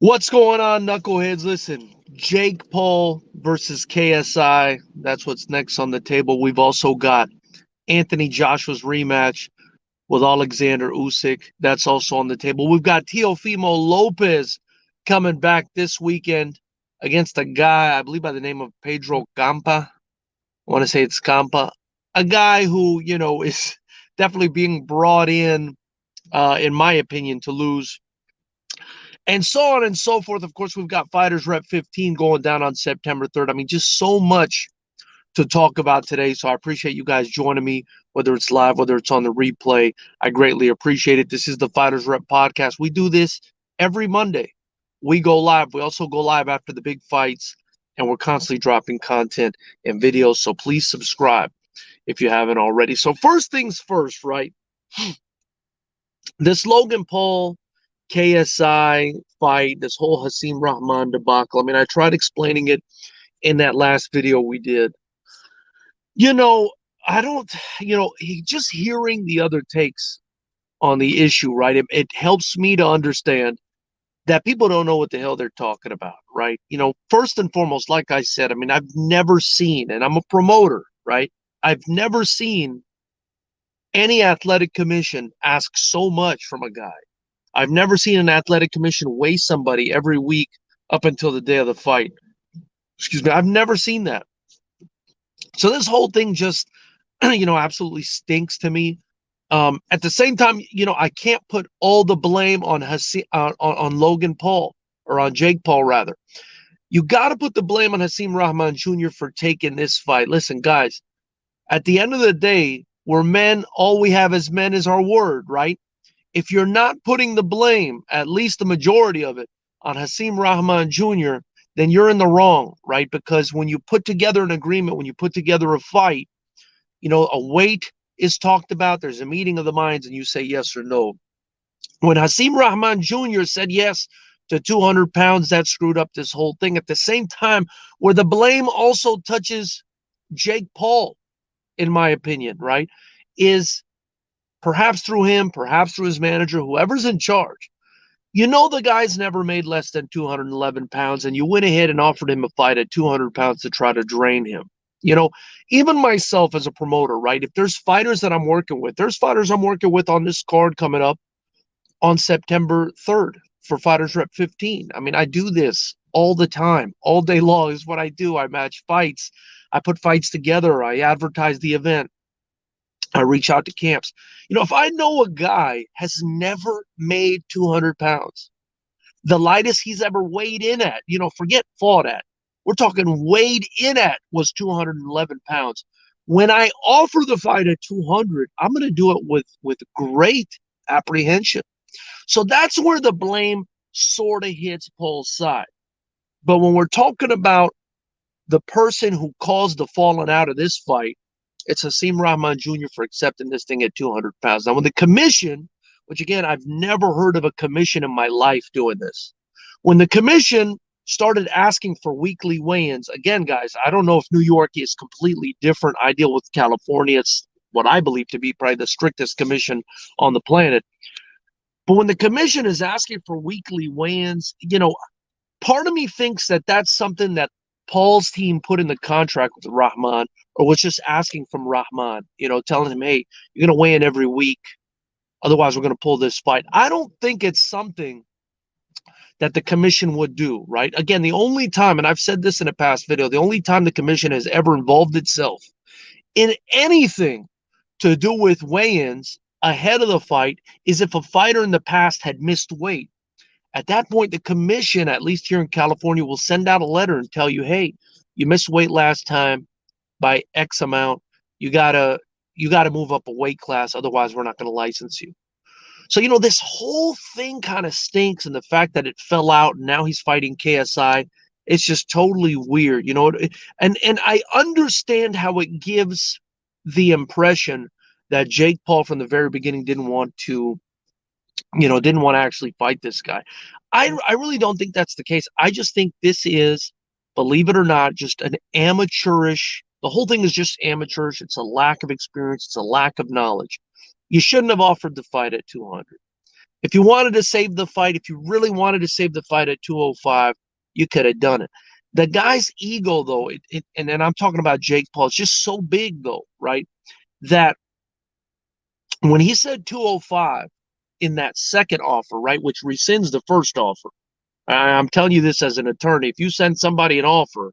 What's going on, knuckleheads? Listen, Jake Paul versus KSI. That's what's next on the table. We've also got Anthony Joshua's rematch with Alexander Usyk. That's also on the table. We've got Teofimo Lopez coming back this weekend against a guy, I believe, by the name of Pedro Campa. I want to say it's Campa. A guy who, is definitely being brought in my opinion, to lose, and so on and so forth. Of course, we've got Fighters Rep 15 going down on September 3rd. I mean, just so much to talk about today. So I appreciate you guys joining me, whether it's live, whether it's on the replay. I greatly appreciate it. This is the Fighters Rep podcast. We do this every Monday. We go live. We also go live after the big fights, and we're constantly dropping content and videos. So please subscribe if you haven't already. So first things first, right? This Logan Paul KSI fight, this whole Hasim Rahman debacle. I mean, I tried explaining it in that last video we did. You know, I don't, just hearing the other takes on the issue, right? It helps me to understand that people don't know what the hell they're talking about, right? First and foremost, like I said, I mean, I've never seen, and I'm a promoter, right? I've never seen any athletic commission ask so much from a guy. I've never seen an athletic commission weigh somebody every week up until the day of the fight. Excuse me. I've never seen that. So this whole thing just, absolutely stinks to me. At the same time, I can't put all the blame on on Logan Paul, or on Jake Paul rather. You got to put the blame on Hasim Rahman Jr. for taking this fight. Listen, guys, at the end of the day, we're men. All we have as men is our word, right? If you're not putting the blame, at least the majority of it, on Hasim Rahman Jr., then you're in the wrong, right? Because when you put together an agreement, when you put together a fight, a weight is talked about, there's a meeting of the minds, and you say yes or no. When Hasim Rahman Jr. said yes to 200 pounds, that screwed up this whole thing. At the same time, where the blame also touches Jake Paul, in my opinion, right, is perhaps through him, perhaps through his manager, whoever's in charge. The guy's never made less than 211 pounds, and you went ahead and offered him a fight at 200 pounds to try to drain him. Even myself as a promoter, right? If there's fighters that I'm working with, there's fighters I'm working with on this card coming up on September 3rd for Fighters Rep 15. I mean, I do this all the time, all day long is what I do. I match fights. I put fights together. I advertise the event. I reach out to camps. If I know a guy has never made 200 pounds, the lightest he's ever weighed in at, forget fought at, we're talking weighed in at, was 211 pounds. When I offer the fight at 200, I'm going to do it with great apprehension. So that's where the blame sort of hits Paul's side. But when we're talking about the person who caused the falling out of this fight, it's Hasim Rahman Jr. for accepting this thing at 200 pounds. Now, when the commission, which again, I've never heard of a commission in my life doing this. When the commission started asking for weekly weigh-ins, again, guys, I don't know if New York is completely different. I deal with California. It's what I believe to be probably the strictest commission on the planet. But when the commission is asking for weekly weigh-ins, part of me thinks that that's something that Paul's team put in the contract with Rahman, or was just asking from Rahman, telling him, hey, you're going to weigh in every week. Otherwise, we're going to pull this fight. I don't think it's something that the commission would do, right? Again, the only time, and I've said this in a past video, the only time the commission has ever involved itself in anything to do with weigh-ins ahead of the fight is if a fighter in the past had missed weight. At that point, the commission, at least here in California, will send out a letter and tell you, hey, you missed weight last time by X amount. You gotta move up a weight class, otherwise we're not going to license you. So, this whole thing kind of stinks, and the fact that it fell out and now he's fighting KSI, it's just totally weird, and I understand how it gives the impression that Jake Paul from the very beginning didn't want to actually fight this guy. I really don't think that's the case. I just think this is, believe it or not, just an amateurish. The whole thing is just amateurish. It's a lack of experience. It's a lack of knowledge. You shouldn't have offered the fight at 200. If you wanted to save the fight, if you really wanted to save the fight at 205, you could have done it. The guy's ego, though, and then I'm talking about Jake Paul, it's just so big, though, right? That when he said 205 in that second offer, right, which rescinds the first offer, I'm telling you this as an attorney. If you send somebody an offer,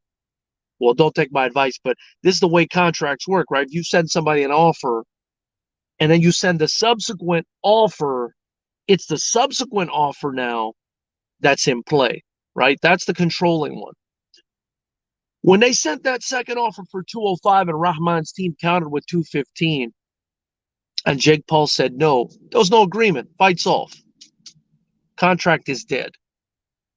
well, don't take my advice, but this is the way contracts work, right? If you send somebody an offer and then you send the subsequent offer, it's the subsequent offer now that's in play, right? That's the controlling one. When they sent that second offer for 205 and Rahman's team countered with 215, and Jake Paul said no, there was no agreement. Fight's off. Contract is dead,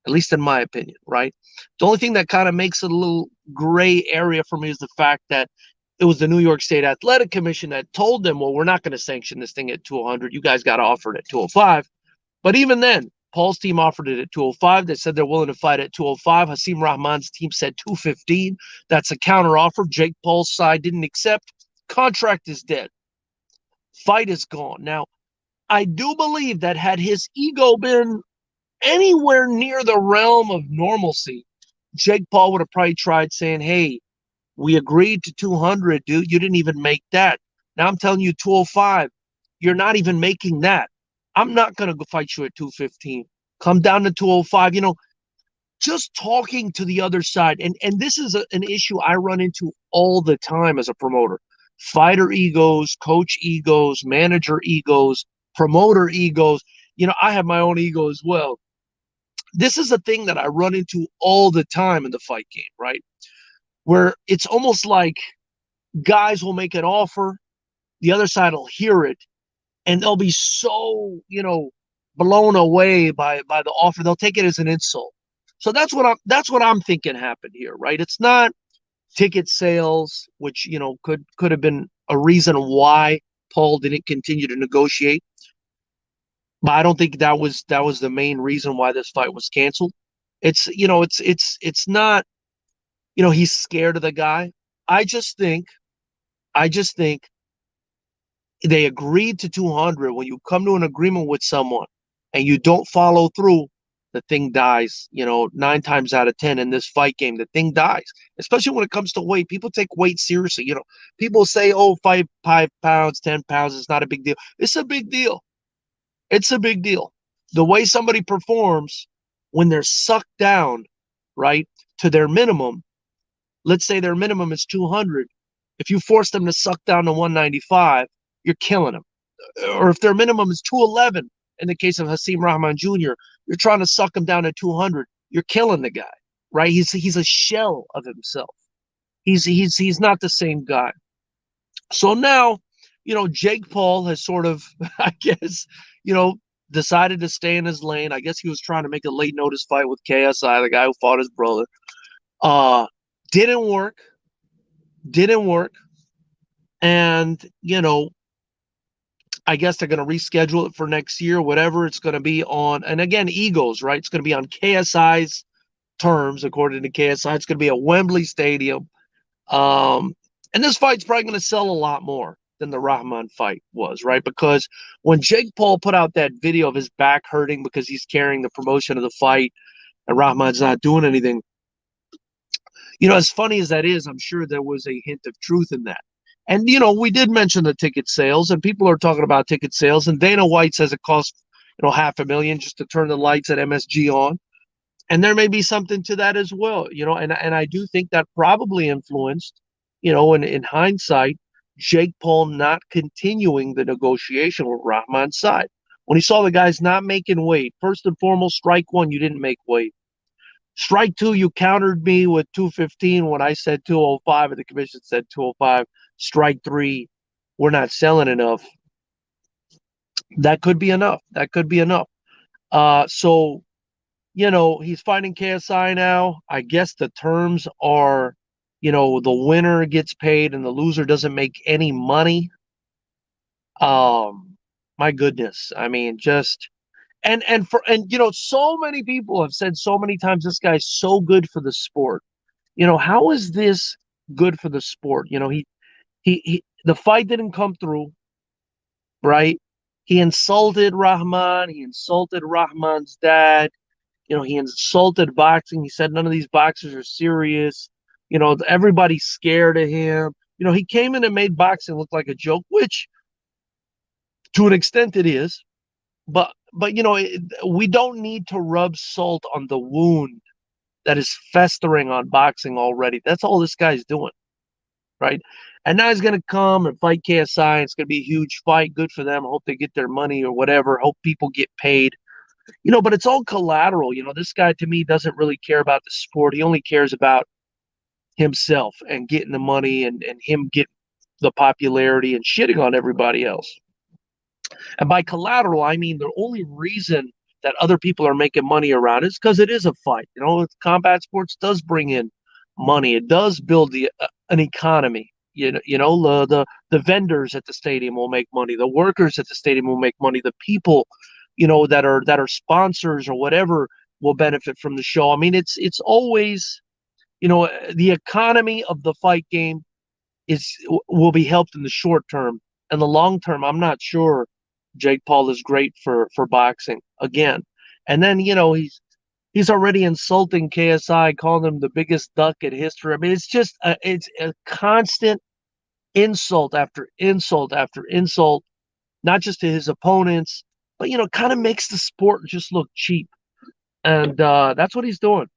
at least in my opinion, right? The only thing that kind of makes it a little gray area for me is the fact that it was the New York State Athletic Commission that told them, well, we're not going to sanction this thing at 200. You guys got to offer it at 205. But even then, Paul's team offered it at 205. They said they're willing to fight at 205. Hasim Rahman's team said 215. That's a counter offer. Jake Paul's side didn't accept. Contract is dead. Fight is gone. Now, I do believe that had his ego been anywhere near the realm of normalcy, Jake Paul would have probably tried saying, hey, we agreed to 200, dude. You didn't even make that. Now I'm telling you 205. You're not even making that. I'm not going to go fight you at 215. Come down to 205. You know, just talking to the other side. And this is an issue I run into all the time as a promoter. Fighter egos, coach egos, manager egos, promoter egos. You know, I have my own ego as well. This is a thing that I run into all the time in the fight game, right? Where it's almost like guys will make an offer, the other side will hear it, and they'll be so, you know, blown away by the offer. They'll take it as an insult. So that's what I'm thinking happened here, right? It's not ticket sales, which, you know, could have been a reason why Paul didn't continue to negotiate. But I don't think that was the main reason why this fight was canceled. It's, you know, it's not, you know, he's scared of the guy. I just think they agreed to 200. When you come to an agreement with someone and you don't follow through, the thing dies. You know, 9 times out of 10 in this fight game, the thing dies. Especially when it comes to weight, people take weight seriously. You know, people say, "Oh, 5 pounds, 10 pounds, it's not a big deal." It's a big deal. It's a big deal. The way somebody performs when they're sucked down, right, to their minimum. Let's say their minimum is 200. If you force them to suck down to 195, you're killing them. Or if their minimum is 211, in the case of Hasim Rahman Jr., you're trying to suck him down to 200. You're killing the guy, right? He's a shell of himself. He's not the same guy. So now, you know, Jake Paul has sort of, I guess, you know, decided to stay in his lane. I guess he was trying to make a late notice fight with KSI, the guy who fought his brother. Uh, didn't work. Didn't work. And, you know, I guess they're going to reschedule it for next year, whatever it's going to be on. And again, egos, right? It's going to be on KSI's terms, according to KSI. It's going to be at Wembley Stadium. And this fight's probably going to sell a lot more than the Rahman fight was, right? Because when Jake Paul put out that video of his back hurting because he's carrying the promotion of the fight and Rahman's not doing anything, you know, as funny as that is, I'm sure there was a hint of truth in that. And, you know, we did mention the ticket sales, and people are talking about ticket sales. And Dana White says it cost, you know, $500,000 just to turn the lights at MSG on. And there may be something to that as well, you know, and I do think that probably influenced, you know, in hindsight, Jake Paul not continuing the negotiation with Rahman's side. When he saw the guys not making weight, first and foremost, strike one, you didn't make weight. Strike two, you countered me with 215 when I said 205 and the commission said 205. Strike three, we're not selling enough. That could be enough. That could be enough. So, you know, he's fighting KSI now. I guess the terms are, you know, the winner gets paid and the loser doesn't make any money. My goodness. I mean, just and you know, so many people have said so many times this guy's so good for the sport. You know, how is this good for the sport? You know, he the fight didn't come through, right? He insulted Rahman. He insulted Rahman's dad. He insulted boxing. He said none of these boxers are serious. Everybody's scared of him. He came in and made boxing look like a joke, which to an extent it is. But we don't need to rub salt on the wound that is festering on boxing already. That's all this guy's doing, right? And now he's going to come and fight KSI. It's going to be a huge fight. Good for them. I hope they get their money or whatever. Hope people get paid. But it's all collateral. This guy to me doesn't really care about the sport. He only cares about himself and getting the money and him getting the popularity and shitting on everybody else. And by collateral, I mean the only reason that other people are making money around it is because it is a fight. Combat sports does bring in money. It does build an economy. The vendors at the stadium will make money. The workers at the stadium will make money. The people, that are sponsors or whatever will benefit from the show. I mean, it's always, the economy of the fight game will be helped in the short term. And the long term, I'm not sure Jake Paul is great for boxing again. And then, he's already insulting KSI, calling him the biggest duck in history. I mean, it's a constant insult after insult after insult, not just to his opponents, but, kind of makes the sport just look cheap. And that's what he's doing.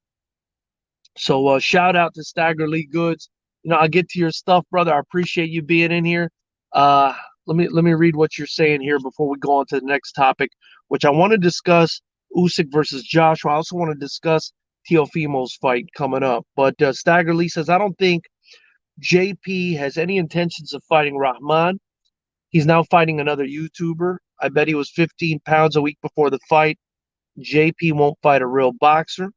So shout out to Stagger Lee Goods. I'll get to your stuff, brother. I appreciate you being in here. Let me read what you're saying here before we go on to the next topic, which I want to discuss Usyk versus Joshua. I also want to discuss Teofimo's fight coming up. But Stagger Lee says, I don't think JP has any intentions of fighting Rahman. He's now fighting another YouTuber. I bet he was 15 pounds a week before the fight. JP won't fight a real boxer.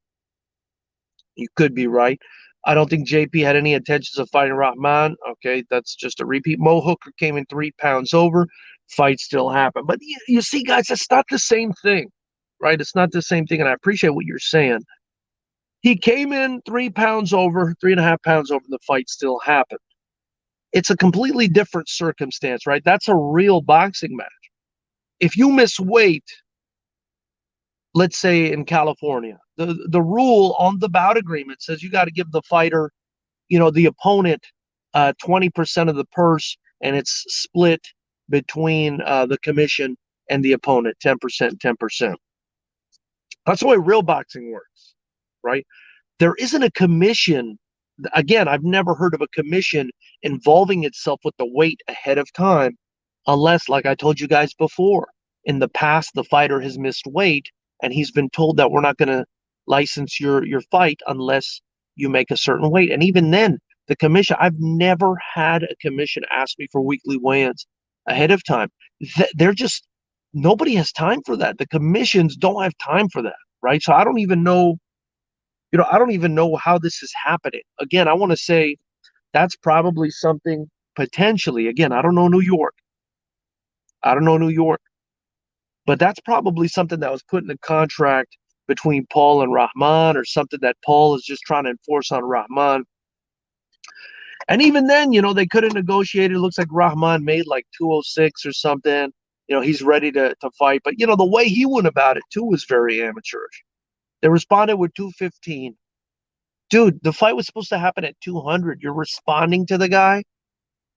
You could be right. I don't think JP had any intentions of fighting Rahman. Okay, that's just a repeat. Mo Hooker came in 3 pounds over. Fight still happened. But you see, guys, it's not the same thing, right? It's not the same thing, and I appreciate what you're saying. He came in 3 pounds over, 3.5 pounds over, and the fight still happened. It's a completely different circumstance, right? That's a real boxing match. If you miss weight, let's say in California, the rule on the bout agreement says you got to give the fighter, the opponent, 20% of the purse, and it's split between the commission and the opponent, 10%, 10%. That's the way real boxing works, right? There isn't a commission. Again, I've never heard of a commission involving itself with the weight ahead of time, unless, like I told you guys before, in the past, the fighter has missed weight and he's been told that we're not going to license your fight unless you make a certain weight. And even then, the commission, I've never had a commission ask me for weekly weigh-ins ahead of time. They're just, nobody has time for that. The commissions don't have time for that, right? So I don't even know, I don't even know how this is happening. Again, I want to say that's probably something potentially, again, I don't know New York. But that's probably something that was put in the contract between Paul and Rahman, or something that Paul is just trying to enforce on Rahman. And even then, they could have negotiated. It looks like Rahman made like 206 or something. He's ready to fight. But, the way he went about it, too, was very amateurish. They responded with 215. Dude, the fight was supposed to happen at 200. You're responding to the guy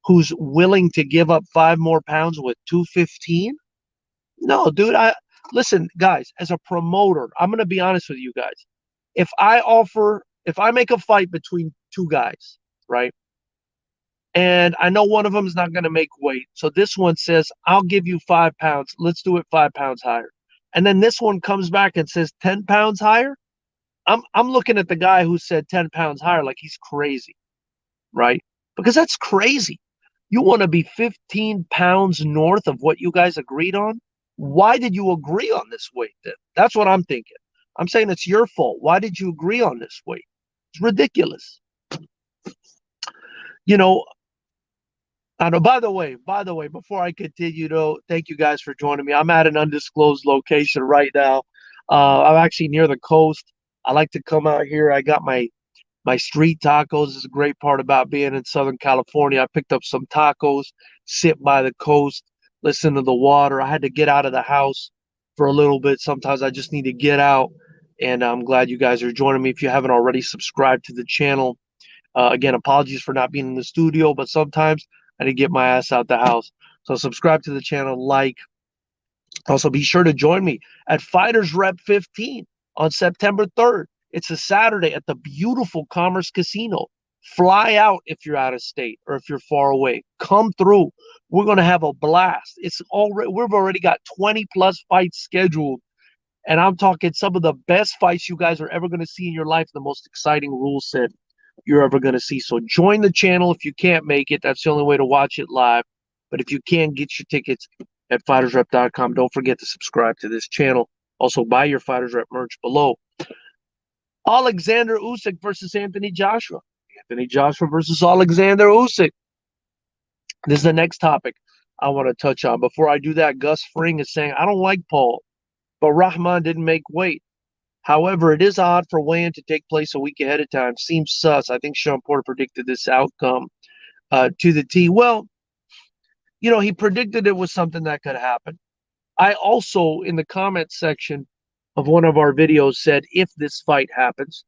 who's willing to give up 5 more pounds with 215? No, dude, listen, guys, as a promoter, I'm going to be honest with you guys. If I make a fight between two guys, right, and I know one of them is not going to make weight, so this one says, I'll give you 5 pounds. Let's do it 5 pounds higher. And then this one comes back and says 10 pounds higher. I'm looking at the guy who said 10 pounds higher like he's crazy, right? Because that's crazy. You want to be 15 pounds north of what you guys agreed on? Why did you agree on this weight then? That's what I'm thinking. I'm saying it's your fault. Why did you agree on this weight? It's ridiculous. By the way, before I continue, though, thank you guys for joining me. I'm at an undisclosed location right now. I'm actually near the coast. I like to come out here. I got my street tacos. This is a great part about being in Southern California. I picked up some tacos, sit by the coast, listen to the water. I had to get out of the house for a little bit. Sometimes I just need to get out. And I'm glad you guys are joining me. If you haven't already subscribed to the channel, again, apologies for not being in the studio, but sometimes I need to get my ass out the house. So subscribe to the channel, like. Also, be sure to join me at FightersRep 15 on September 3rd. It's a Saturday at the beautiful Commerce Casino. Fly out if you're out of state or if you're far away. Come through. We're going to have a blast. We've already got 20 plus fights scheduled, and I'm talking some of the best fights you guys are ever going to see in your life, the most exciting rule set you're ever going to see. So join the channel if you can't make it. That's the only way to watch it live. But if you can, get your tickets at FightersRep.com. Don't forget to subscribe to this channel. Also, buy your Fighters Rep merch below. Alexander Usyk versus Anthony Joshua. Anthony Joshua versus Alexander Usyk. This is the next topic I want to touch on. Before I do that, Gus Fring is saying, I don't like Paul, but Rahman didn't make weight. However, it is odd for weigh-in to take place a week ahead of time. Seems sus. I think Sean Porter predicted this outcome to the T. Well, you know, he predicted it was something that could happen. I also, in the comment section of one of our videos, said if this fight happens,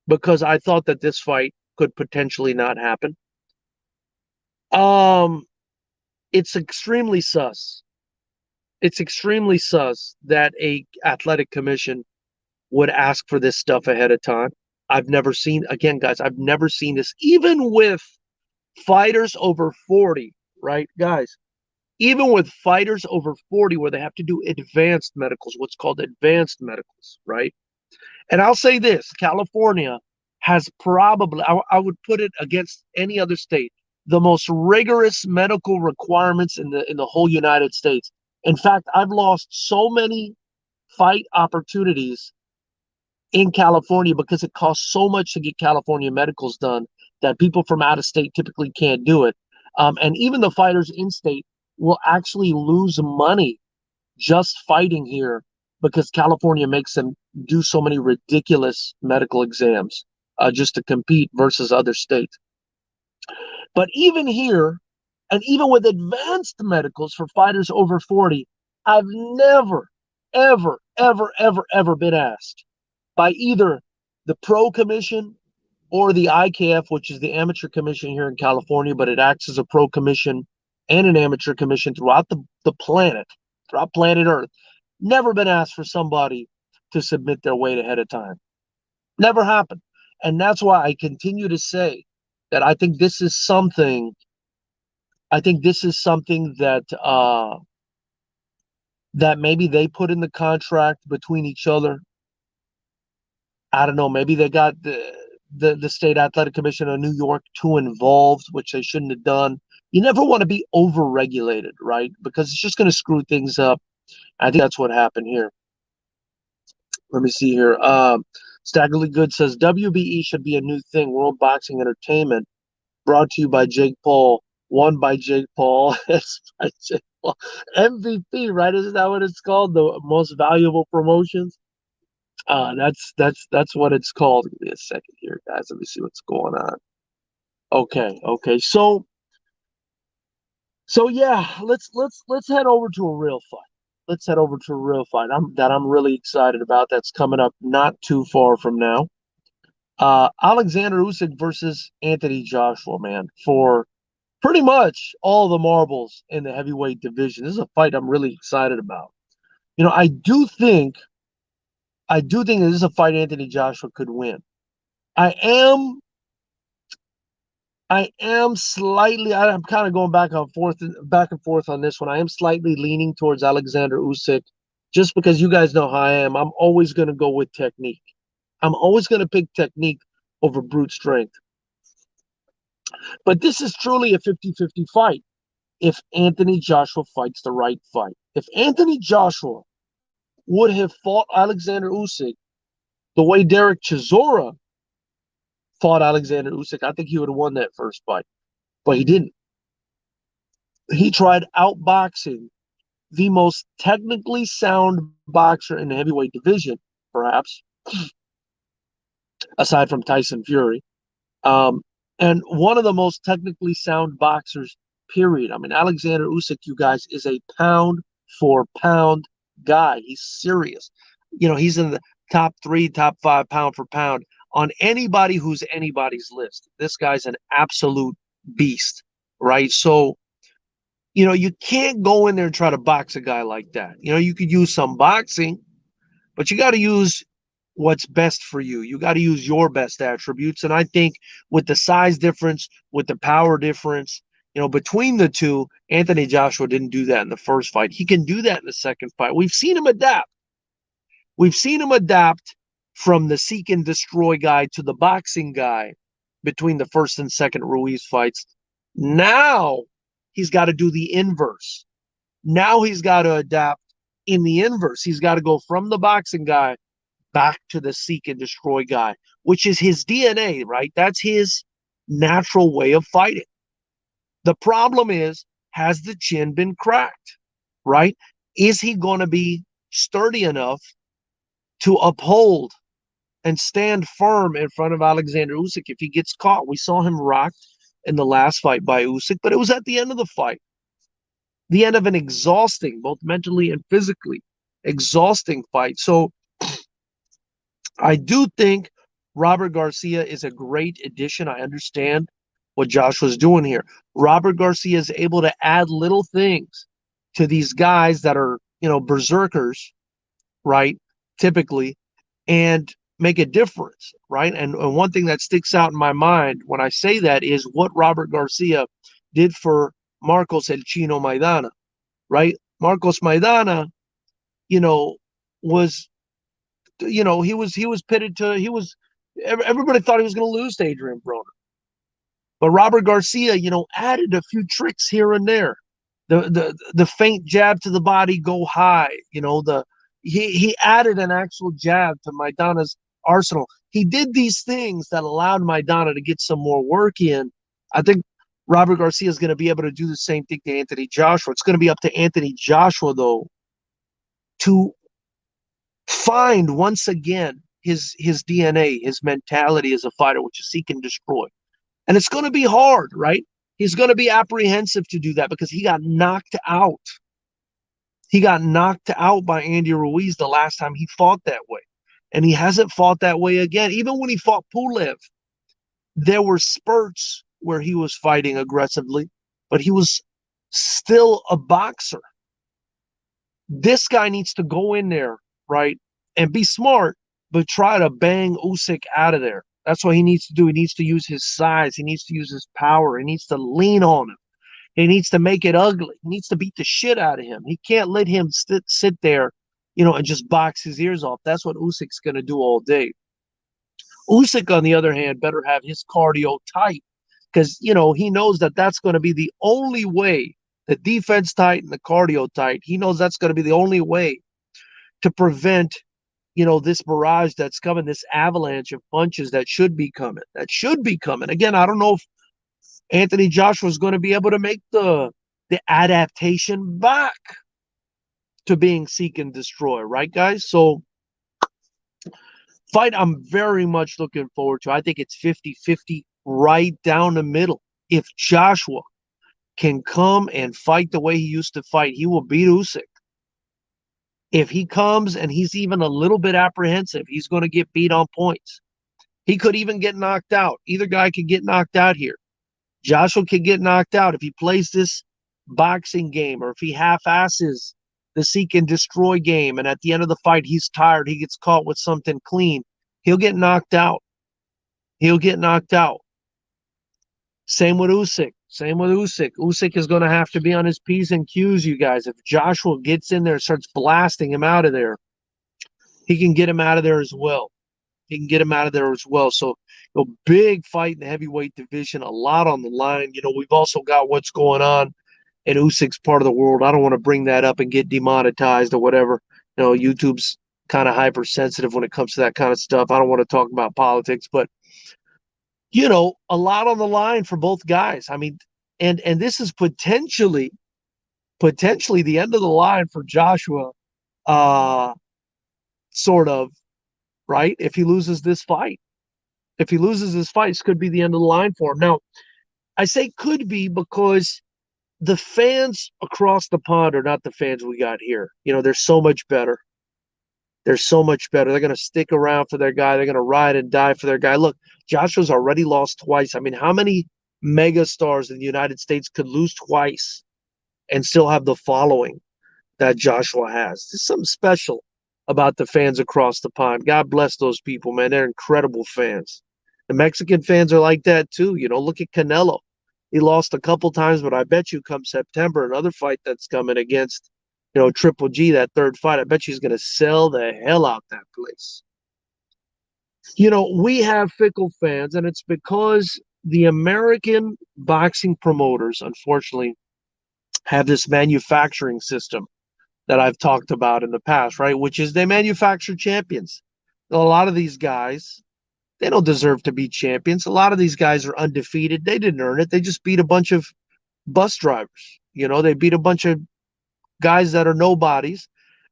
because I thought that this fight could potentially not happen. It's extremely sus. It's extremely sus that a athletic commission would ask for this stuff ahead of time. I've never seen, again, guys, I've never seen this, even with fighters over 40, right, guys? Even with fighters over 40 where they have to do advanced medicals, what's called advanced medicals, right? And I'll say this, California has probably, I would put it against any other state, the most rigorous medical requirements in the whole United States. In fact, I've lost so many fight opportunities in California because it costs so much to get California medicals done that people from out of state typically can't do it. And even the fighters in state will actually lose money just fighting here because California makes them do so many ridiculous medical exams just to compete versus other states. But even here, and even with advanced medicals for fighters over 40, I've never, ever, ever, ever, ever been asked by either the pro commission or the IKF, which is the amateur commission here in California, but it acts as a pro commission and an amateur commission throughout the planet, throughout planet Earth. Never been asked for somebody to submit their weight ahead of time. Never happened. And that's why I continue to say that I think this is something, that that maybe they put in the contract between each other. I don't know, maybe they got the State Athletic Commission of New York too involved, which they shouldn't have done. You never want to be over-regulated, right? Because it's just going to screw things up. I think that's what happened here. Let me see here. Staggerly Good says, WBE should be a new thing, World Boxing Entertainment, brought to you by Jake Paul, won by Jake Paul. It's by Jake Paul. MVP, right? Isn't that what it's called? The most valuable promotions? That's what it's called. Give me a second here, guys. Let me see what's going on. Okay. So yeah, let's head over to a real fight. Let's head over to a real fight. I'm really excited about. That's coming up not too far from now. Alexander Usyk versus Anthony Joshua, man, for pretty much all the marbles in the heavyweight division. This is a fight I'm really excited about. You know, I do think this is a fight Anthony Joshua could win. I am slightly, I'm kind of going back and forth on this one. I am slightly leaning towards Alexander Usyk just because you guys know how I am. I'm always going to go with technique. I'm always going to pick technique over brute strength. But this is truly a 50-50 fight if Anthony Joshua fights the right fight. If Anthony Joshua would have fought Alexander Usyk the way Derek Chisora fought Alexander Usyk, I think he would have won that first fight. But he didn't. He tried outboxing the most technically sound boxer in the heavyweight division, perhaps, aside from Tyson Fury. And one of the most technically sound boxers period. I mean, Alexander Usyk, you guys, is a pound for pound guy. He's serious. You know, he's in the top 3, top 5 pound for pound on anybody who's anybody's list. This guy's an absolute beast, right? So, you know, you can't go in there and try to box a guy like that. You know, you could use some boxing, but you got to use what's best for you. You got to use your best attributes. And I think with the size difference, with the power difference, you know, between the two, Anthony Joshua didn't do that in the first fight. He can do that in the second fight. We've seen him adapt. We've seen him adapt from the seek and destroy guy to the boxing guy between the first and second Ruiz fights. Now he's got to do the inverse. Now he's got to adapt in the inverse. He's got to go from the boxing guy back to the seek and destroy guy, which is his DNA, right? That's his natural way of fighting. The problem is, has the chin been cracked, right? Is he going to be sturdy enough to uphold and stand firm in front of Alexander Usyk if he gets caught? We saw him rocked in the last fight by Usyk, but it was at the end of the fight. The end of an exhausting, both mentally and physically, exhausting fight. So I do think Robert Garcia is a great addition. I understand what Joshua's doing here. Robert Garcia is able to add little things to these guys that are, you know, berserkers, right, typically, and make a difference, right? And one thing that sticks out in my mind when I say that is what Robert Garcia did for Marcos El Chino Maidana, right? Marcos Maidana, you know, was, you know, he was pitted to, everybody thought he was going to lose to Adrian Broner. But Robert Garcia, you know, added a few tricks here and there. The faint jab to the body, go high, you know, he added an actual jab to Maidana's arsenal. He did these things that allowed Maidana to get some more work in. I think Robert Garcia is going to be able to do the same thing to Anthony Joshua. It's going to be up to Anthony Joshua, though, to find once again his DNA, his mentality as a fighter, which is seek and destroy. And it's going to be hard, right? He's going to be apprehensive to do that because he got knocked out. He got knocked out by Andy Ruiz the last time he fought that way. And he hasn't fought that way again. Even when he fought Pulev, there were spurts where he was fighting aggressively, but he was still a boxer. This guy needs to go in there, right, and be smart, but try to bang Usyk out of there. That's what he needs to do. He needs to use his size. He needs to use his power. He needs to lean on him. He needs to make it ugly. He needs to beat the shit out of him. He can't let him sit there, you know, and just box his ears off. That's what Usyk's going to do all day. Usyk, on the other hand, better have his cardio tight because, you know, he knows that that's going to be the only way, the defense tight and the cardio tight. He knows that's going to be the only way to prevent, you know, this barrage that's coming, this avalanche of punches that should be coming. Again, I don't know if Anthony Joshua is going to be able to make the adaptation back to being seek and destroy, right, guys? So fight I'm very much looking forward to. I think it's 50-50 right down the middle. If Joshua can come and fight the way he used to fight, he will beat Usyk. If he comes and he's even a little bit apprehensive, he's going to get beat on points. He could even get knocked out. Either guy could get knocked out here. Joshua could get knocked out if he plays this boxing game or if he half-asses the seek and destroy game and at the end of the fight he's tired, he gets caught with something clean. He'll get knocked out. He'll get knocked out. Same with Usyk. Usyk is going to have to be on his P's and Q's, you guys. If Joshua gets in there and starts blasting him out of there, he can get him out of there as well. So, a big fight in the heavyweight division, a lot on the line. You know, we've also got what's going on in Usyk's part of the world. I don't want to bring that up and get demonetized or whatever. You know, YouTube's kind of hypersensitive when it comes to that kind of stuff. I don't want to talk about politics, but you know, a lot on the line for both guys. I mean, and this is potentially the end of the line for Joshua, sort of, right? If he loses this fight. This could be the end of the line for him. Now, I say could be because the fans across the pond are not the fans we got here. They're so much better. They're so much better. They're going to stick around for their guy. They're going to ride and die for their guy. Look, Joshua's already lost twice. I mean, how many mega stars in the United States could lose twice and still have the following that Joshua has? There's something special about the fans across the pond. God bless those people, man. They're incredible fans. The Mexican fans are like that too. Look at Canelo. He lost a couple times, but I bet you come September, another fight that's coming against, Triple G, that third fight, I bet you he's going to sell the hell out that place. We have fickle fans, and it's because the American boxing promoters, unfortunately, have this manufacturing system that I've talked about in the past, right? Which is they manufacture champions. A lot of these guys, they don't deserve to be champions. A lot of these guys are undefeated. They didn't earn it. They just beat a bunch of bus drivers. They beat a bunch of guys that are nobodies,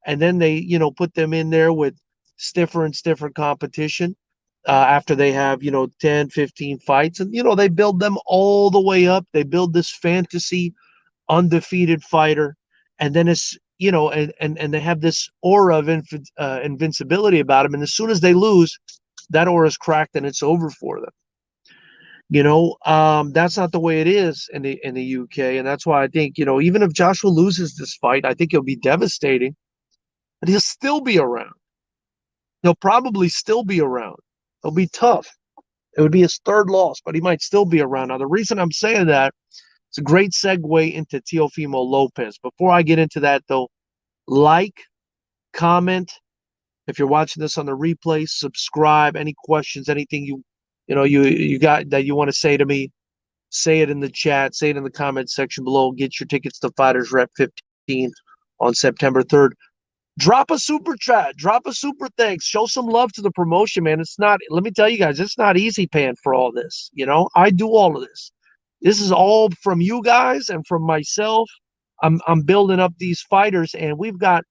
and then they, put them in there with stiffer and stiffer competition after they have, 10, 15 fights. And, they build them all the way up. They build this fantasy undefeated fighter. And then it's, and they have this aura of invincibility about them. And as soon as they lose, that aura is cracked and it's over for them. That's not the way it is in the UK. And that's why I think, even if Joshua loses this fight, I think it'll be devastating, but he'll still be around. He'll probably still be around. It'll be tough. It would be his third loss, but he might still be around. Now, the reason I'm saying that, it's a great segue into Teofimo Lopez. Before I get into that, though, like, comment. If you're watching this on the replay, subscribe. Any questions, anything you got that you want to say to me, say it in the chat, say it in the comment section below. Get your tickets to Fighters Rep 15 on September 3rd. Drop a super chat, drop a super thanks, show some love to the promotion, man. It's not, let me tell you guys, it's not easy paying for all this. I do all of this. This is all from you guys and from myself. I'm building up these fighters, and we've got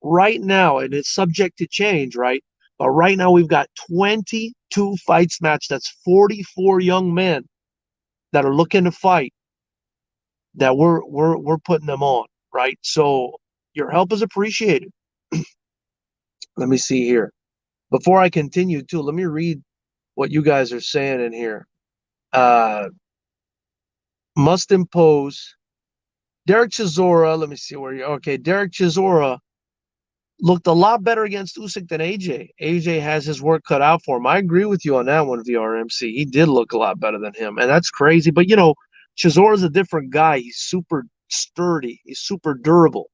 right now, and it's subject to change, right? But right now we've got 22 fights matched. That's 44 young men that are looking to fight, that we're putting them on, right? So your help is appreciated. Let me see here. Before I continue, too, let me read what you guys are saying in here. Must impose. Derek Chisora, let me see where you're. Okay, Derek Chisora looked a lot better against Usyk than AJ. AJ has his work cut out for him. I agree with you on that one, VRMC. He did look a lot better than him, and that's crazy. But, Chisora's a different guy. He's super sturdy. He's super durable.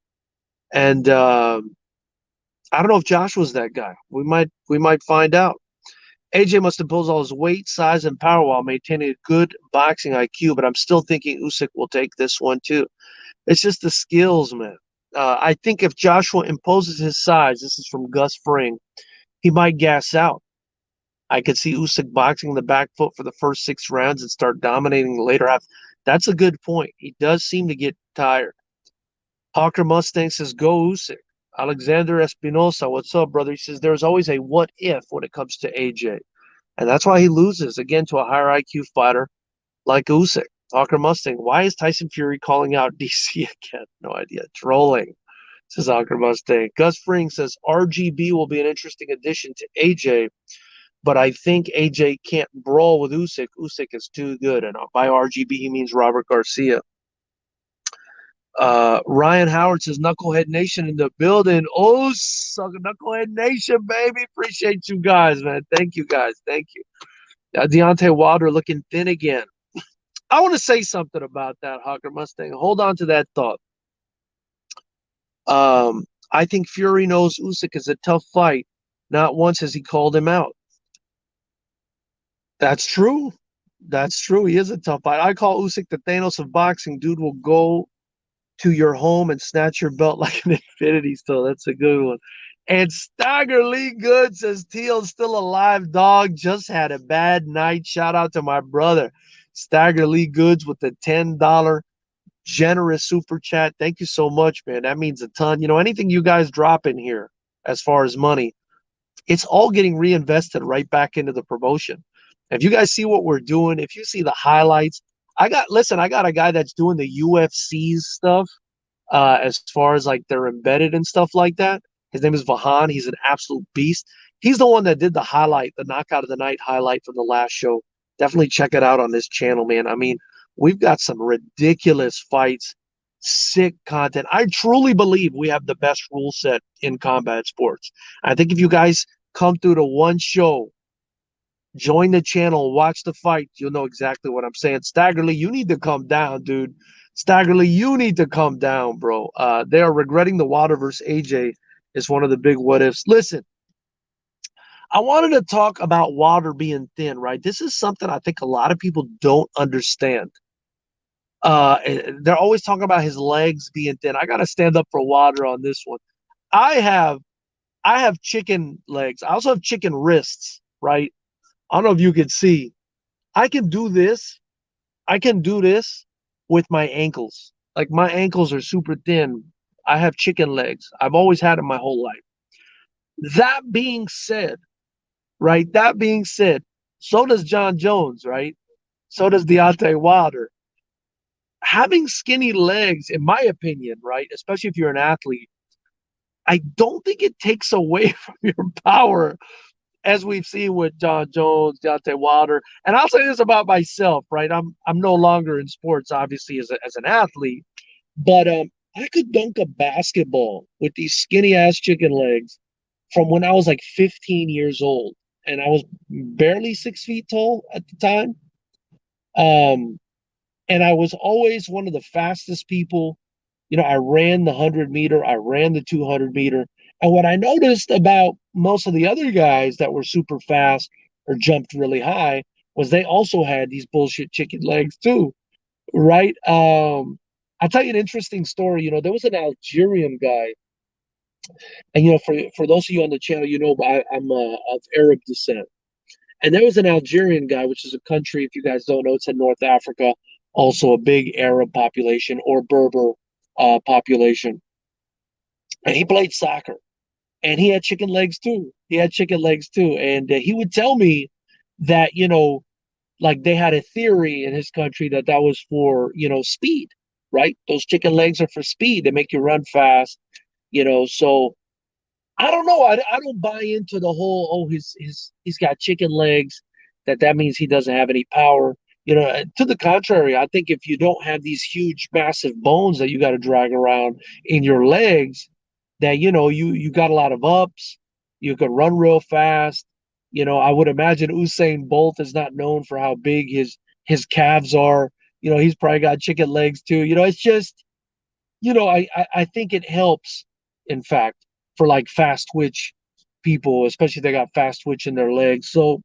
And I don't know if Joshua's that guy. We might find out. AJ must impose all his weight, size, and power while maintaining a good boxing IQ, but I'm still thinking Usyk will take this one too. It's just the skills, man. I think if Joshua imposes his size, this is from Gus Fring, he might gas out. I could see Usyk boxing the back foot for the first 6 rounds and start dominating the later half. That's a good point. He does seem to get tired. Hawker Mustang says, go Usyk. Alexander Espinosa, what's up, brother? He says, there's always a what if when it comes to AJ. And that's why he loses, again, to a higher IQ fighter like Usyk. Hawker Mustang, why is Tyson Fury calling out DC again? No idea. Trolling, says Hawker Mustang. Gus Fring says, RGB will be an interesting addition to AJ, but I think AJ can't brawl with Usyk. Usyk is too good. And by RGB, he means Robert Garcia. Ryan Howard says, Knucklehead Nation in the building. Oh, Knucklehead Nation, baby. Appreciate you guys, man. Thank you, guys. Thank you. Deontay Wilder looking thin again. I want to say something about that, Hawker Mustang. Hold on to that thought. I think Fury knows Usyk is a tough fight. Not once has he called him out. That's true. That's true. He is a tough fight. I call Usyk the Thanos of boxing. Dude will go to your home and snatch your belt like an infinity stone. That's a good one. And Stagger Lee Good says, Teal's still alive, dog. Just had a bad night. Shout out to my brother, Stagger Lee Goods, with the $10 generous super chat. Thank you so much, man. That means a ton. Anything you guys drop in here as far as money, it's all getting reinvested right back into the promotion. If you guys see what we're doing, if you see the highlights, Listen, I got a guy that's doing the UFC's stuff, as far as like they're embedded and stuff like that. His name is Vahan. He's an absolute beast. He's the one that did the highlight, the knockout of the night highlight from the last show. Definitely check it out on this channel, man. I mean, we've got some ridiculous fights, sick content. I truly believe we have the best rule set in combat sports. I think if you guys come through to one show, join the channel, watch the fight, you'll know exactly what I'm saying. Staggerly, you need to come down, dude. Staggerly, you need to come down, bro. They are regretting the Wilder versus AJ is one of the big what ifs. Listen, I wanted to talk about Wilder being thin, right? This is something I think a lot of people don't understand. They're always talking about his legs being thin. I got to stand up for Wilder on this one. I have I have chicken legs. I also have chicken wrists, right? I don't know if you can see. I can do this. I can do this with my ankles. Like my ankles are super thin. I have chicken legs. I've always had them my whole life. That being said, right? That being said, so does John Jones, right? So does Deontay Wilder. Having skinny legs, in my opinion, right? Especially if you're an athlete, I don't think it takes away from your power, as we've seen with John Jones, Deontay Wilder. And I'll say this about myself, right? I'm no longer in sports, obviously, as an athlete, but I could dunk a basketball with these skinny ass chicken legs from when I was like 15 years old, and I was barely 6 feet tall at the time. Um, and I was always one of the fastest people. You know, I ran the 100 meter, I ran the 200 meter. And what I noticed about most of the other guys that were super fast or jumped really high was they also had these bullshit chicken legs too, right? I'll tell you an interesting story. You know, there was an Algerian guy, and you know, for those of you on the channel, you know, I'm of Arab descent. And there was an Algerian guy, which is a country, if you guys don't know, it's in North Africa, also a big Arab population or Berber population. And he played soccer, and he had chicken legs too. He had chicken legs too. And he would tell me that, you know, like they had a theory in his country that that was for, you know, speed, right? Those chicken legs are for speed. They make you run fast, you know. So I don't know. I don't buy into the whole, oh, he's got chicken legs, that means he doesn't have any power. You know, to the contrary, I think if you don't have these huge, massive bones that you got to drag around in your legs, that you know you got a lot of ups. You can run real fast. You know, I would imagine Usain Bolt is not known for how big his calves are. You know, he's probably got chicken legs too. You know, it's just, you know, I think it helps, in fact, for like fast twitch people, especially if they got fast twitch in their legs. So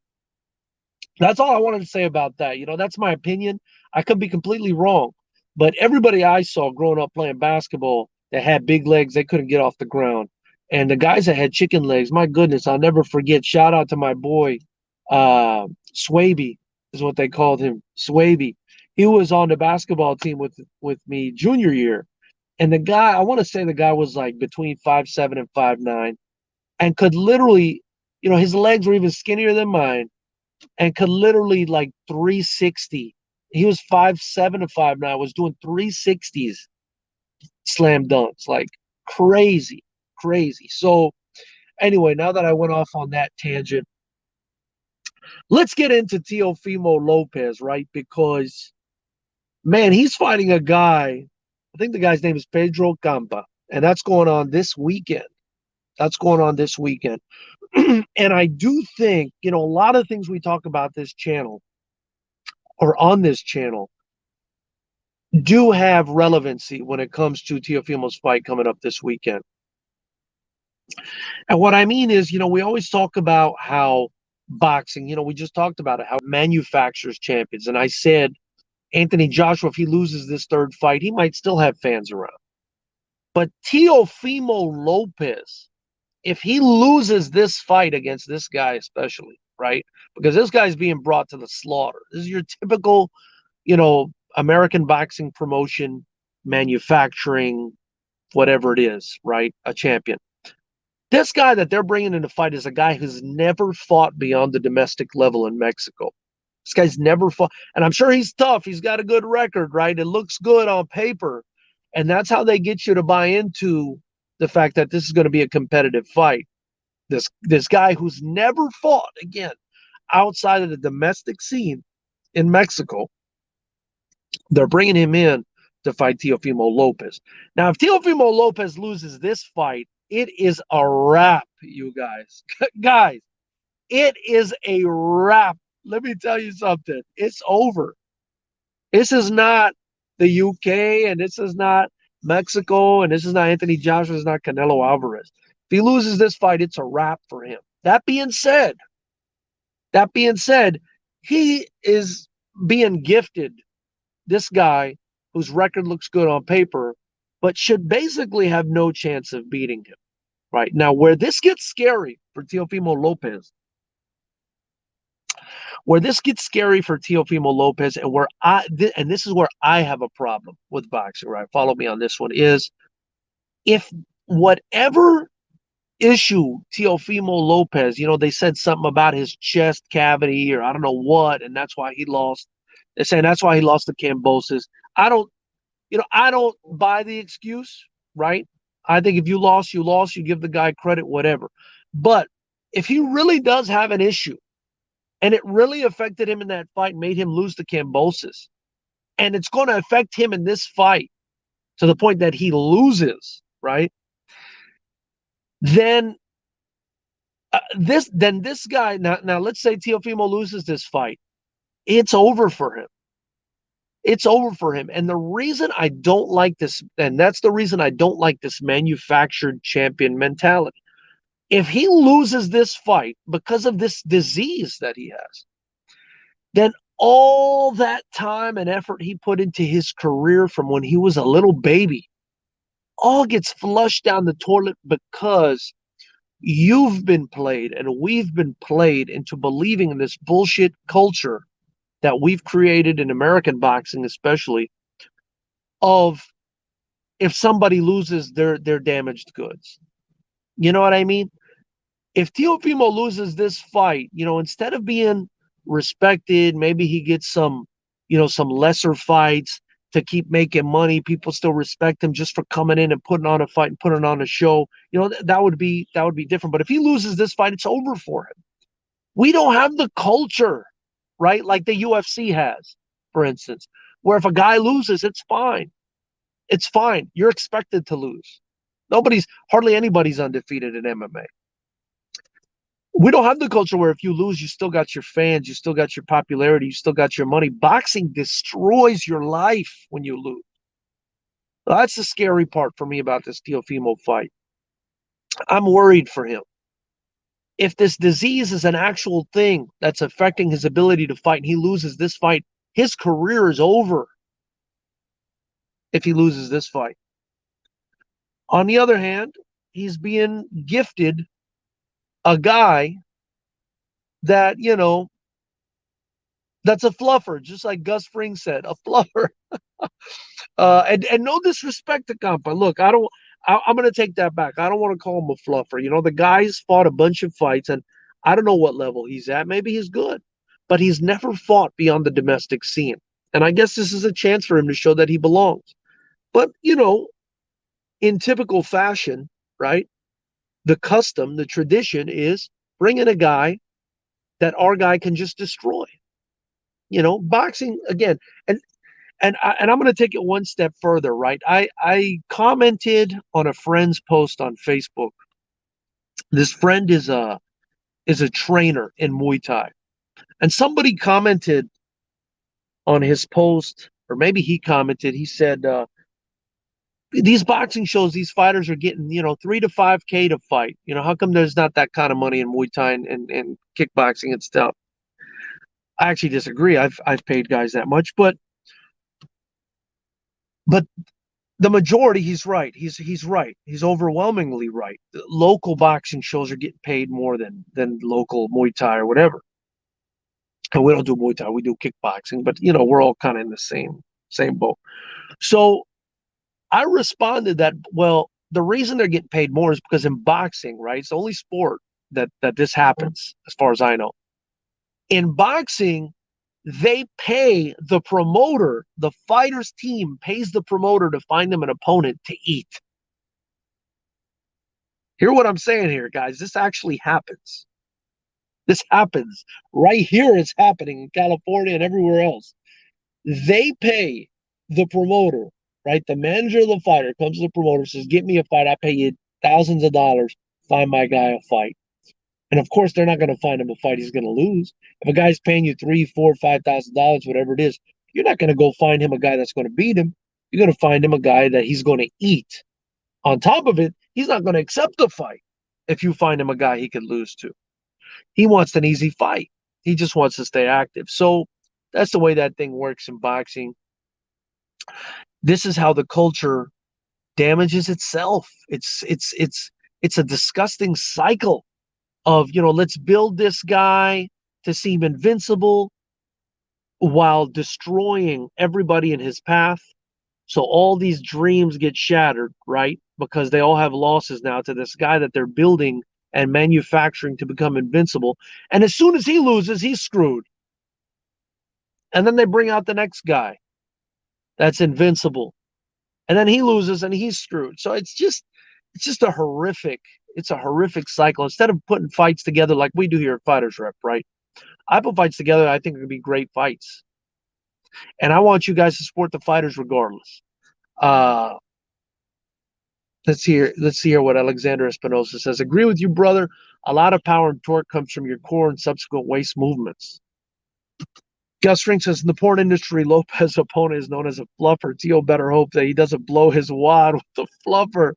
that's all I wanted to say about that. You know, that's my opinion. I could be completely wrong, but everybody I saw growing up playing basketball that had big legs, they couldn't get off the ground. And the guys that had chicken legs, my goodness, I'll never forget. Shout out to my boy, Swaby is what they called him, Swaby. He was on the basketball team with me junior year, and the guy, I want to say the guy was like between 5'7" and 5'9", and could literally, you know, his legs were even skinnier than mine, and could literally like 360. He was 5'7" to 5'9", was doing 360s slam dunks, like crazy, crazy. So anyway, now that I went off on that tangent, let's get into Teofimo Lopez, right? Because man, he's fighting a guy. I think the guy's name is Pedro Campa, and that's going on this weekend. That's going on this weekend. And I do think, you know, a lot of things we talk about this channel or on this channel do have relevancy when it comes to Teofimo's fight coming up this weekend. And what I mean is, you know, we always talk about how boxing, you know, we just talked about it, how it manufactures champions. And I said, Anthony Joshua, if he loses this third fight, he might still have fans around. But Teofimo Lopez, if he loses this fight against this guy, especially, right? Because this guy's being brought to the slaughter. This is your typical, you know, American boxing promotion, manufacturing, whatever it is, right? A champion. This guy that they're bringing in to fight is a guy who's never fought beyond the domestic level in Mexico. This guy's never fought. And I'm sure he's tough. He's got a good record, right? It looks good on paper. And that's how they get you to buy into the fact that this is going to be a competitive fight. This guy who's never fought, again, outside of the domestic scene in Mexico, they're bringing him in to fight Teofimo Lopez. Now, if Teofimo Lopez loses this fight, it is a wrap, you guys. Guys, it is a wrap. Let me tell you something. It's over. This is not the UK, and this is not Mexico, and this is not Anthony Joshua, this is not Canelo Alvarez. If he loses this fight, it's a wrap for him. That being said, he is being gifted this guy whose record looks good on paper, but should basically have no chance of beating him. Right now, where this gets scary for Teofimo Lopez, and this is where I have a problem with boxing, right? Follow me on this one, is if whatever issue Teofimo Lopez, they said something about his chest cavity or I don't know what, and that's why he lost. They're saying that's why he lost to Cambosis. I don't buy the excuse, right? I think if you lost, you lost. You give the guy credit, whatever. But if he really does have an issue, and it really affected him in that fight, made him lose to Cambosis, and it's going to affect him in this fight to the point that he loses, right? Then this guy, now let's say Teofimo loses this fight, it's over for him. It's over for him. And the reason I don't like this, and that's the reason I don't like this manufactured champion mentality. If he loses this fight because of this disease that he has, then all that time and effort he put into his career from when he was a little baby all gets flushed down the toilet because you've been played and we've been played into believing in this bullshit culture that we've created in American boxing, especially, of if somebody loses, they're damaged goods. You know what I mean? If Teofimo loses this fight, instead of being respected, maybe he gets some lesser fights to keep making money. People still respect him just for coming in and putting on a fight and putting on a show. That would be different. But if he loses this fight, it's over for him. We don't have the culture, right? Like the UFC has, for instance, where if a guy loses, it's fine. It's fine. You're expected to lose. Hardly anybody's undefeated in MMA. We don't have the culture where if you lose, you still got your fans, you still got your popularity, you still got your money. Boxing destroys your life when you lose. That's the scary part for me about this Teofimo fight. I'm worried for him. If this disease is an actual thing that's affecting his ability to fight and he loses this fight, his career is over if he loses this fight. On the other hand, he's being gifted a guy that, that's a fluffer, just like Gus Fring said, a fluffer. And no disrespect to Campa. Look, I'm going to take that back. I don't want to call him a fluffer. The guy's fought a bunch of fights, and I don't know what level he's at. Maybe he's good, but he's never fought beyond the domestic scene. And I guess this is a chance for him to show that he belongs. But, in typical fashion, right, the custom, the tradition is bring in a guy that our guy can just destroy. Boxing, again, and I'm going to take it one step further, right? I commented on a friend's post on Facebook. This friend is a trainer in Muay Thai. And somebody commented on his post, or maybe he commented, he said, these boxing shows, these fighters are getting, 3 to 5K to fight. How come there's not that kind of money in Muay Thai and kickboxing and stuff? I actually disagree. I've paid guys that much, but the majority, he's right. He's right. He's overwhelmingly right. The local boxing shows are getting paid more than local Muay Thai or whatever. And we don't do Muay Thai, we do kickboxing, but we're all kind of in the same boat. So I responded that, well, the reason they're getting paid more is because in boxing, right? It's the only sport that this happens, as far as I know. In boxing, They pay the promoter, the fighter's team pays the promoter to find them an opponent to eat. Hear what I'm saying here, guys. This actually happens. This happens. Right here, it's happening in California and everywhere else. They pay the promoter, right? The manager of the fighter comes to the promoter, says, "Get me a fight. I pay you thousands of dollars. Find my guy a fight." And of course, they're not going to find him a fight he's going to lose. If a guy's paying you $3, $4, $5,000, whatever it is, you're not going to go find him a guy that's going to beat him. You're going to find him a guy that he's going to eat. On top of it, he's not going to accept the fight if you find him a guy he could lose to. He wants an easy fight. He just wants to stay active. So that's the way that thing works in boxing. This is how the culture damages itself. It's a disgusting cycle of, let's build this guy to seem invincible while destroying everybody in his path. So all these dreams get shattered, right? Because they all have losses now to this guy that they're building and manufacturing to become invincible. And as soon as he loses, he's screwed. And then they bring out the next guy that's invincible. And then he loses and he's screwed. So it's just a horrific cycle. Instead of putting fights together like we do here at FightersRep, right? I put fights together I think are going to be great fights. And I want you guys to support the fighters regardless. Let's hear what Alexander Espinosa says. Agree with you, brother. A lot of power and torque comes from your core and subsequent waist movements. Gus Ring says, in the porn industry, Lopez's opponent is known as a fluffer. Tio better hope that he doesn't blow his wad with the fluffer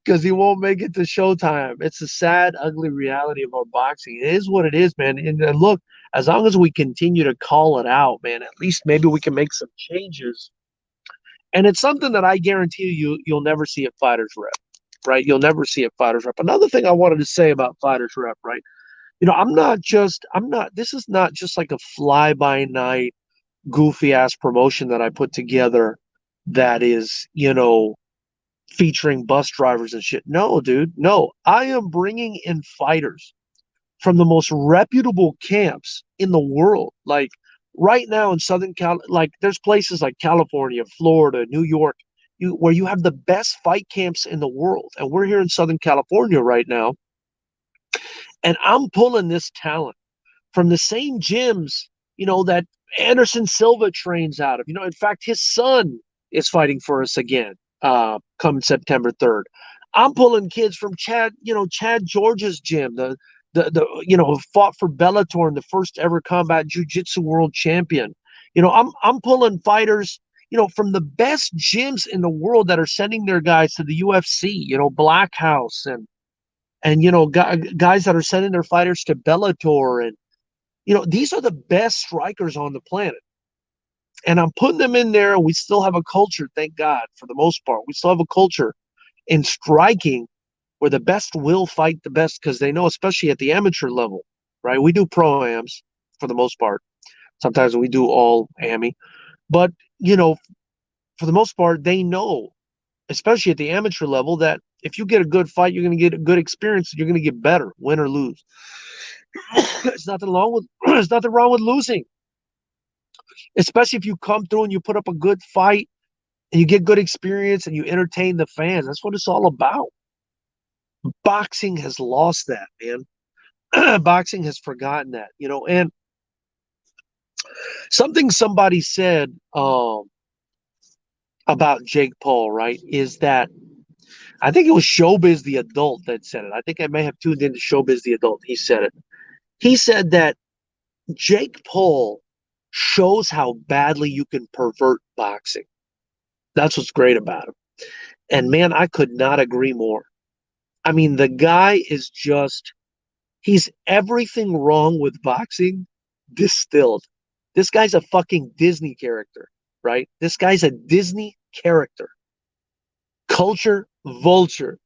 because he won't make it to Showtime. It's a sad, ugly reality of our boxing. It is what it is, man. And look, as long as we continue to call it out, man, at least maybe we can make some changes. And it's something that I guarantee you'll never see at FightersRep, right? You'll never see at FightersRep. Another thing I wanted to say about FightersRep, right? This is not just like a fly-by-night, goofy-ass promotion that I put together that is, featuring bus drivers and shit. No, dude. No, I am bringing in fighters from the most reputable camps in the world. Like right now in Southern Cal, like there's places like California, Florida, New York, where you have the best fight camps in the world. And we're here in Southern California right now. And I'm pulling this talent from the same gyms, that Anderson Silva trains out of. In fact, his son is fighting for us again come September 3rd. I'm pulling kids from Chad George's gym, the who fought for Bellator and the first ever combat jiu-jitsu world champion. I'm pulling fighters, from the best gyms in the world that are sending their guys to the UFC, Black House and guys that are sending their fighters to Bellator. And, these are the best strikers on the planet. And I'm putting them in there. We still have a culture, thank God, for the most part. We still have a culture in striking where the best will fight the best because they know, especially at the amateur level, right? We do pro-ams for the most part. Sometimes we do all AMI. But, for the most part, they know, especially at the amateur level, that if you get a good fight, you're going to get a good experience. You're going to get better, win or lose. There's nothing wrong with losing, especially if you come through and you put up a good fight and you get good experience and you entertain the fans. That's what it's all about. Boxing has lost that, man. Boxing has forgotten that, and something somebody said about Jake Paul, right, is that I think it was Showbiz the Adult that said it. I think I may have tuned into Showbiz the Adult. He said it. He said that Jake Paul shows how badly you can pervert boxing. That's what's great about him. And, man, I could not agree more. I mean, the guy is he's everything wrong with boxing distilled. This guy's a fucking Disney character, right? This guy's a Disney character. Culture vulture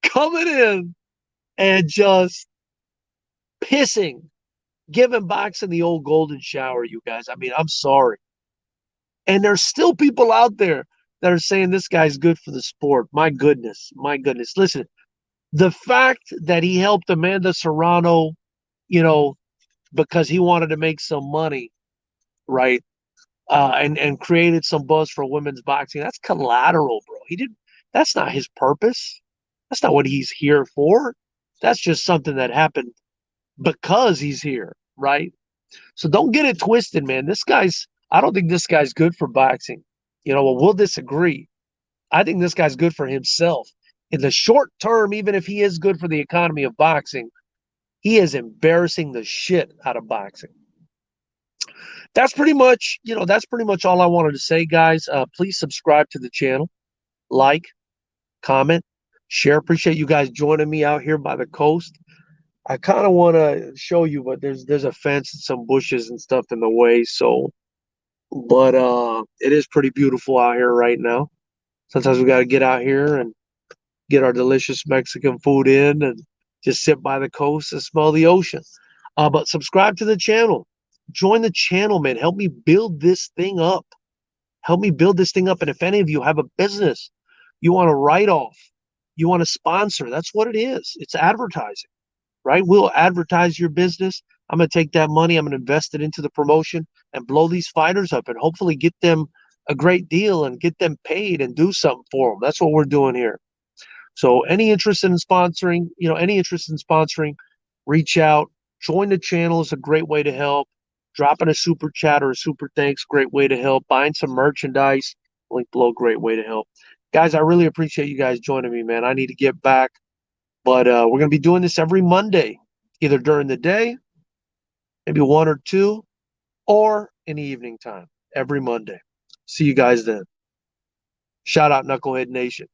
coming in and just giving boxing the old golden shower, you guys. I mean, I'm sorry. And there's still people out there that are saying this guy's good for the sport. My goodness. Listen, the fact that he helped Amanda Serrano, because he wanted to make some money, right? And created some buzz for women's boxing. That's collateral, bro. He did. That's not his purpose. That's not what he's here for. That's just something that happened because he's here, right? So don't get it twisted, man. I don't think this guy's good for boxing. Well, we'll disagree. I think this guy's good for himself. In the short term, even if he is good for the economy of boxing, he is embarrassing the shit out of boxing. That's pretty much all I wanted to say, guys. Please subscribe to the channel, like, comment, share. Appreciate you guys joining me out here by the coast. I kind of want to show you, but there's a fence and some bushes and stuff in the way. So, but it is pretty beautiful out here right now. Sometimes we got to get out here and get our delicious Mexican food in and just sit by the coast and smell the ocean. But subscribe to the channel. Join the channel, man. Help me build this thing up. Help me build this thing up. And if any of you have a business you want to write off, you want to sponsor, that's what it is. It's advertising, right? We'll advertise your business. I'm going to take that money, I'm going to invest it into the promotion and blow these fighters up and hopefully get them a great deal and get them paid and do something for them. That's what we're doing here. So any interest in sponsoring, reach out. Join the channel is a great way to help. Dropping a super chat or a super thanks, great way to help. Buying some merchandise, link below, great way to help. Guys, I really appreciate you guys joining me, man. I need to get back, but we're going to be doing this every Monday, either during the day, maybe one or two, or in the evening time, every Monday. See you guys then. Shout out Knucklehead Nation.